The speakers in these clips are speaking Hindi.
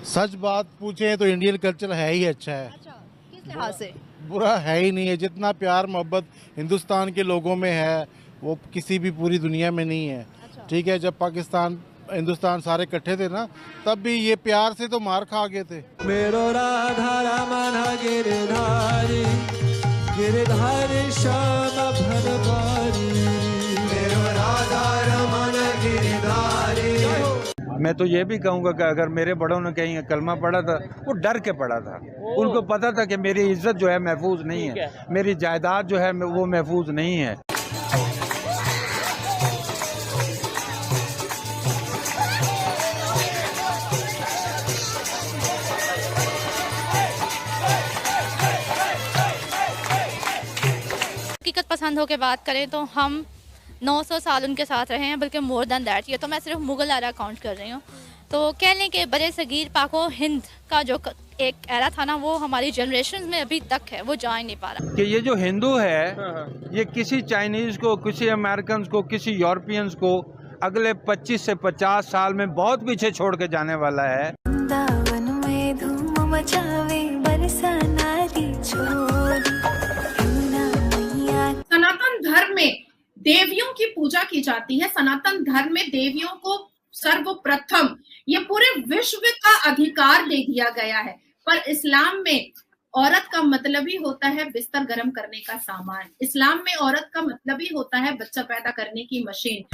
सच बात पूछे तो इंडियन कल्चर है ही अच्छा है। अच्छा, किस लिहाज से? बुरा है ही नहीं है। जितना प्यार मोहब्बत हिंदुस्तान के लोगों में है वो किसी भी पूरी दुनिया में नहीं है। अच्छा। ठीक है, जब पाकिस्तान हिंदुस्तान सारे इकट्ठे थे ना, तब भी ये प्यार से तो मार खा गए थे। मेरो राधा रमन गिरधारी गिरधारी श्याम भरवारी, मेरो राधा रमन गिरधारी। मैं तो ये भी कहूँगा कि अगर मेरे बड़ों ने कहीं कलमा पढ़ा था, वो डर के पढ़ा था। उनको पता था कि मेरी इज्जत जो है महफूज नहीं है, मेरी जायदाद जो है वो महफूज नहीं है। हकीकत पसंद हो के बात करें तो हम 900 साल उनके साथ रहे हैं, बल्कि मोर दैन दैट। ये तो मैं सिर्फ मुगल एरा काउंट कर रही हूँ। तो कह लें कि बड़े सगीर पाको हिंद का जो एक एरा था ना, वो हमारी जनरेशन में अभी तक है, वो जा ही नहीं पा रहा। कि ये जो हिंदू है, ये किसी चाइनीज को, किसी अमेरिकन को, किसी यूरोपियंस को अगले 25 से 50 साल में बहुत पीछे छोड़ के जाने वाला है। दावन में धूम मचावे बरसा नारी छोड़ी। सनातन धर्म में देवियों की पूजा की जाती है। सनातन धर्म में देवियों को सर्वप्रथम ये पूरे विश्व का अधिकार दे दिया गया है। पर इस्लाम में औरत का मतलब ही होता है बिस्तर गर्म करने का सामान। इस्लाम में औरत का मतलब ही होता है बच्चा पैदा करने की मशीन।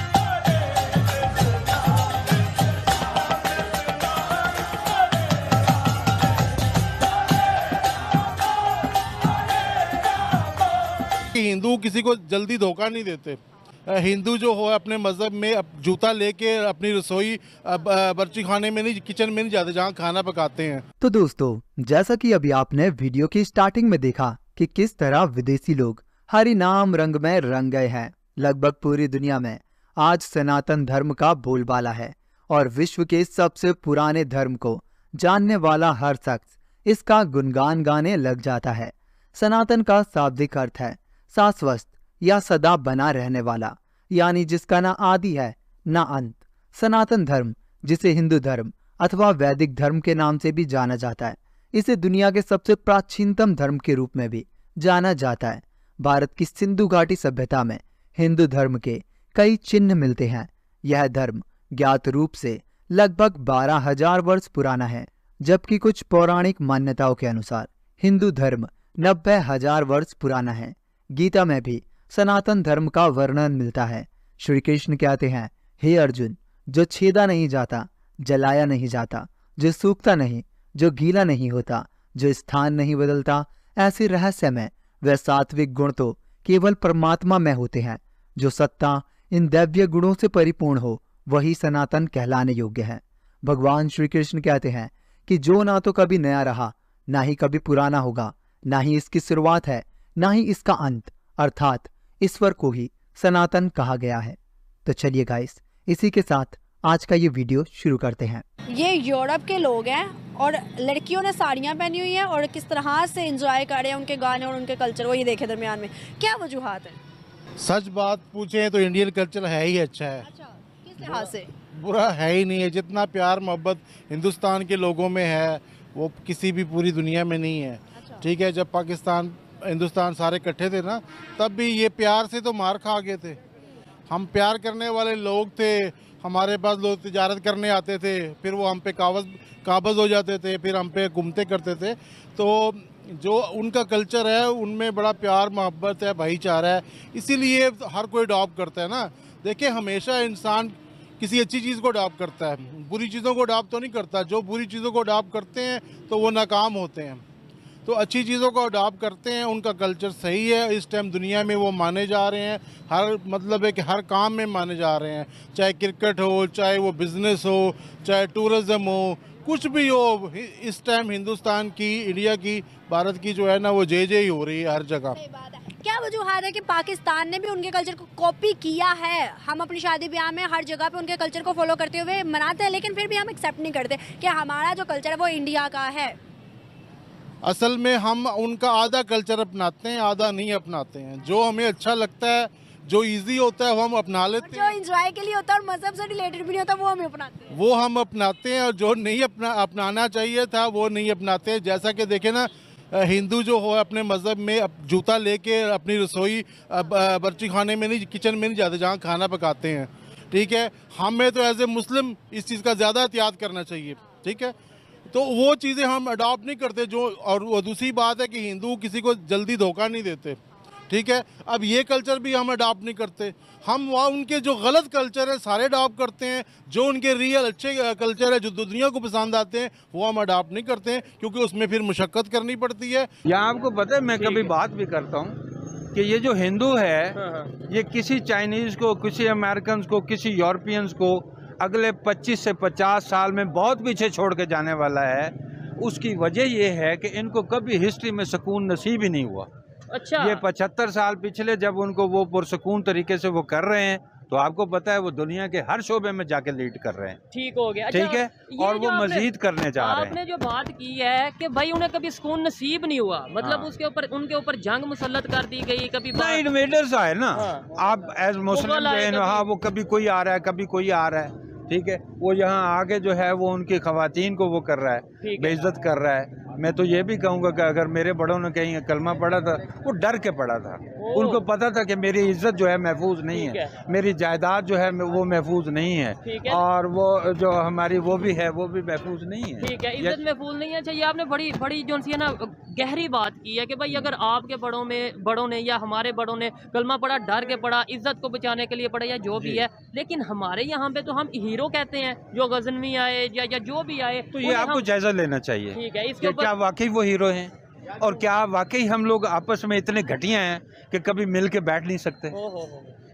हिंदू किसी को जल्दी धोखा नहीं देते। हिंदू जो हो अपने मजहब में जूता लेके अपनी रसोई बर्ची खाने में नहीं, किचन में नहीं जाते जहाँ खाना पकाते हैं। तो दोस्तों, जैसा कि अभी आपने वीडियो की स्टार्टिंग में देखा कि किस तरह विदेशी लोग हरि नाम रंग में रंग गए हैं। लगभग पूरी दुनिया में आज सनातन धर्म का बोलबाला है और विश्व के सबसे पुराने धर्म को जानने वाला हर शख्स इसका गुणगान गाने लग जाता है। सनातन का शाब्दिक अर्थ है शाश्वत या सदा बना रहने वाला, यानी जिसका ना आदि है ना अंत। सनातन धर्म, जिसे हिंदू धर्म अथवा वैदिक धर्म के नाम से भी जाना जाता है, इसे दुनिया के सबसे प्राचीनतम धर्म के रूप में भी जाना जाता है। भारत की सिंधु घाटी सभ्यता में हिंदू धर्म के कई चिन्ह मिलते हैं। यह धर्म ज्ञात रूप से लगभग 12,000 वर्ष पुराना है, जबकि कुछ पौराणिक मान्यताओं के अनुसार हिंदू धर्म 90,000 वर्ष पुराना है। गीता में भी सनातन धर्म का वर्णन मिलता है। श्री कृष्ण कहते हैं, हे अर्जुन, जो छेदा नहीं जाता, जलाया नहीं जाता, जो सूखता नहीं, जो गीला नहीं होता, जो स्थान नहीं बदलता, ऐसे रहस्य में वह सात्विक गुण तो केवल परमात्मा में होते हैं। जो सत्ता इन दैव्य गुणों से परिपूर्ण हो, वही सनातन कहलाने योग्य है। भगवान श्री कृष्ण कहते हैं कि जो ना तो कभी नया रहा, ना ही कभी पुराना होगा, ना ही इसकी शुरुआत है, ना ही इसका अंत, अर्थात ईश्वर को ही सनातन कहा गया है। तो चलिए गाइस, इसी के साथ आज का ये वीडियो शुरू करते हैं। ये यूरोप के लोग हैं और लड़कियों ने साड़ियाँ पहनी हुई हैं और किस तरह से एंजॉय कर रहे हैं उनके गाने और उनके कल्चर को। ये देखे दरमियान में क्या वजूहात है? सच बात पूछे तो इंडियन कल्चर है ही अच्छा है। अच्छा, किस लिहाज से? बुरा है ही नहीं है। जितना प्यार मोहब्बत हिंदुस्तान के लोगों में है वो किसी भी पूरी दुनिया में नहीं है। अच्छा। ठीक है, जब पाकिस्तान हिंदुस्तान सारे इकट्ठे थे ना, तब भी ये प्यार से तो मार खा गए थे। हम प्यार करने वाले लोग थे। हमारे पास लोग तिजारत करने आते थे, फिर वो हम पे काबज़ हो जाते थे, फिर हम पे घूमते करते थे। तो जो उनका कल्चर है उनमें बड़ा प्यार मोहब्बत है, भाईचारा है, इसीलिए हर कोई अडॉप्ट करता है ना। देखिए, हमेशा इंसान किसी अच्छी चीज़ को अडॉप्ट करता है, बुरी चीज़ों को अडॉप्ट तो नहीं करता। जो बुरी चीज़ों को अडॉप्ट करते हैं तो वो नाकाम होते हैं। तो अच्छी चीज़ों को अडॉप्ट करते हैं, उनका कल्चर सही है। इस टाइम दुनिया में वो माने जा रहे हैं, हर मतलब है कि हर काम में माने जा रहे हैं। चाहे क्रिकेट हो, चाहे वो बिज़नेस हो, चाहे टूरिज़्म हो, कुछ भी हो, इस टाइम हिंदुस्तान की, इंडिया की, भारत की जो है ना, वो जय जय ही हो रही है हर जगह। क्या वजूहत है कि पाकिस्तान ने भी उनके कल्चर को कॉपी किया है? हम अपनी शादी ब्याह में हर जगह पे उनके कल्चर को फॉलो करते हुए मनाते हैं, लेकिन फिर भी हम एक्सेप्ट नहीं करते कि हमारा जो कल्चर है वो इंडिया का है। असल में हम उनका आधा कल्चर अपनाते हैं, आधा नहीं अपनाते हैं। जो हमें अच्छा लगता है, जो इजी होता है वो हम अपना लेते जो हैं, एंजॉय के लिए होता है और मजहब से रिलेटेड भी नहीं होता वो हम अपनाते हैं। वो हम अपनाते हैं, और जो नहीं अपनाना चाहिए था वो नहीं अपनाते हैं। जैसा कि देखे ना, हिंदू जो हो अपने मज़हब में जूता लेके अपनी रसोई बर्ची खाने में नहीं, किचन में नहीं जाते जहाँ खाना पकाते हैं, ठीक है। हमें तो एज ए मुस्लिम इस चीज़ का ज़्यादा एहतियात करना चाहिए, ठीक है। तो वो चीज़ें हम अडॉप्ट नहीं करते जो, और वो दूसरी बात है कि हिंदू किसी को जल्दी धोखा नहीं देते, ठीक है। अब ये कल्चर भी हम अडॉप्ट नहीं करते, हम वहाँ उनके जो गलत कल्चर है सारे अडॉप्ट करते हैं। जो उनके रियल अच्छे कल्चर है जो दुनिया को पसंद आते हैं वो हम अडॉप्ट नहीं करते हैं, क्योंकि उसमें फिर मुशक्क़त करनी पड़ती है। यहाँ आपको पता है, मैं कभी बात भी करता हूँ कि ये जो हिंदू है ये किसी चाइनीज़ को, किसी अमेरिकन को, किसी यूरोपियंस को अगले 25 से 50 साल में बहुत पीछे छोड़ के जाने वाला है। उसकी वजह ये है कि इनको कभी हिस्ट्री में सुकून नसीब ही नहीं हुआ। अच्छा, ये 75 साल पिछले जब उनको वो पुरसकून तरीके से वो कर रहे हैं, तो आपको पता है वो दुनिया के हर शोबे में जाके लीड कर रहे हैं। ठीक हो गया। ठीक है, और वो मजीद करने जा रहे हैं। आपने जो बात की है कि भाई उन्हें कभी सुकून नसीब नहीं हुआ, मतलब उसके ऊपर उनके ऊपर जंग मुसल्लत कर दी गई, कभी इन्वेडर्स आए ना। आप एज मुस्लिम, हाँ, वो कभी कोई आ रहा है, कभी कोई आ रहा है, ठीक है। वो यहाँ आगे जो है वो उनकी खवातीन को वो कर रहा है, बेइज्जत कर रहा है। मैं तो ये भी कहूँगा कि अगर मेरे बड़ों ने कहीं कलमा पढ़ा था, वो डर के पढ़ा था। उनको पता था कि मेरी इज्जत जो है महफूज नहीं है, मेरी जायदाद जो है वो महफूज नहीं है, और वो जो हमारी वो भी है वो भी महफूज नहीं है। ठीक है, इज्जत महफूज नहीं है। चाहिए आपने बड़ी बड़ी जो सी है ना गहरी बात की है कि भाई अगर आपके बड़ों ने या हमारे बड़ों ने कलमा पढ़ा, डर के पढ़ा, इज्जत को बचाने के लिए पढ़ा या जो भी है, लेकिन हमारे यहाँ पे तो हम हीरो कहते हैं जो गजनवी आए या जो भी आए, तो ये आपको जायजा लेना चाहिए। ठीक है, इसके क्या वाकई वो हीरो हैं, और क्या वाकई हम लोग आपस में इतने घटिया हैं कि कभी मिल के बैठ नहीं सकते।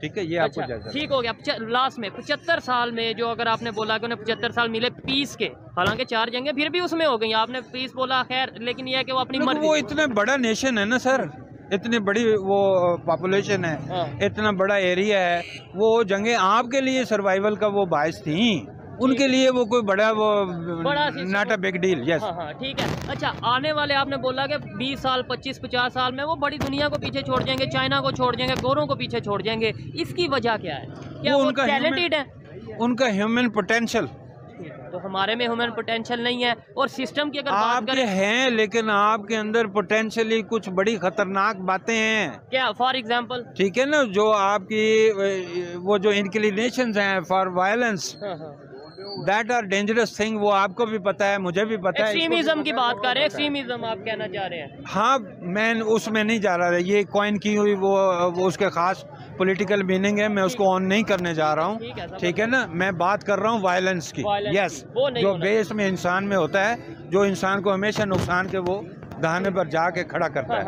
ठीक है, ये आपको जायजा। ठीक हो गया। लास्ट में 75 साल में जो अगर आपने बोला कि उन्हें 75 साल मिले पीस के, हालांकि 4 जंगें फिर भी उसमें हो गई, आपने पीस बोला, खैर, लेकिन ये है कि वो अपनी मर्जी। वो इतना बड़ा नेशन है ना सर, इतनी बड़ी वो पॉपुलेशन है, इतना बड़ा एरिया है, वो जंगें आपके लिए सर्वाइवल का वो बायस थी, उनके लिए वो कोई बड़ा not a big deal. Yes, हाँ, ठीक है। अच्छा, आने वाले आपने बोला कि 20 साल 25-50 साल में वो बड़ी दुनिया को पीछे छोड़ जाएंगे, चाइना को छोड़ जाएंगे, गोरों को पीछे छोड़ जाएंगे। इसकी वजह क्या है? क्या वो टैलेंटेड है? उनका ह्यूमन पोटेंशियल। तो हमारे में ह्यूमन पोटेंशियल नहीं है, और सिस्टम की अगर बात आपके हैं, लेकिन आपके अंदर पोटेंशियली कुछ बड़ी खतरनाक बातें हैं। क्या? फॉर एग्जांपल, ठीक है ना, जो आपकी वो जो इंक्लिनेशंस हैं for violence, that are dangerous thing. वो आपको भी पता है, मुझे भी पता है। एक्सट्रीमिज्म की बात कर रहे हैं, एक्सट्रीमिज्म आप कहना चाह रहे हैं? हाँ, मैं उसमें नहीं जा रहा। ये कॉइन की हुई वो उसके खास पॉलिटिकल मीनिंग है, मैं उसको ऑन नहीं करने जा रहा हूँ, ठीक है ना। मैं बात कर रहा हूँ वायलेंस की। यस, जो बेस में इंसान में होता है, जो इंसान को हमेशा नुकसान के वो दहाने पर जाके खड़ा करता है।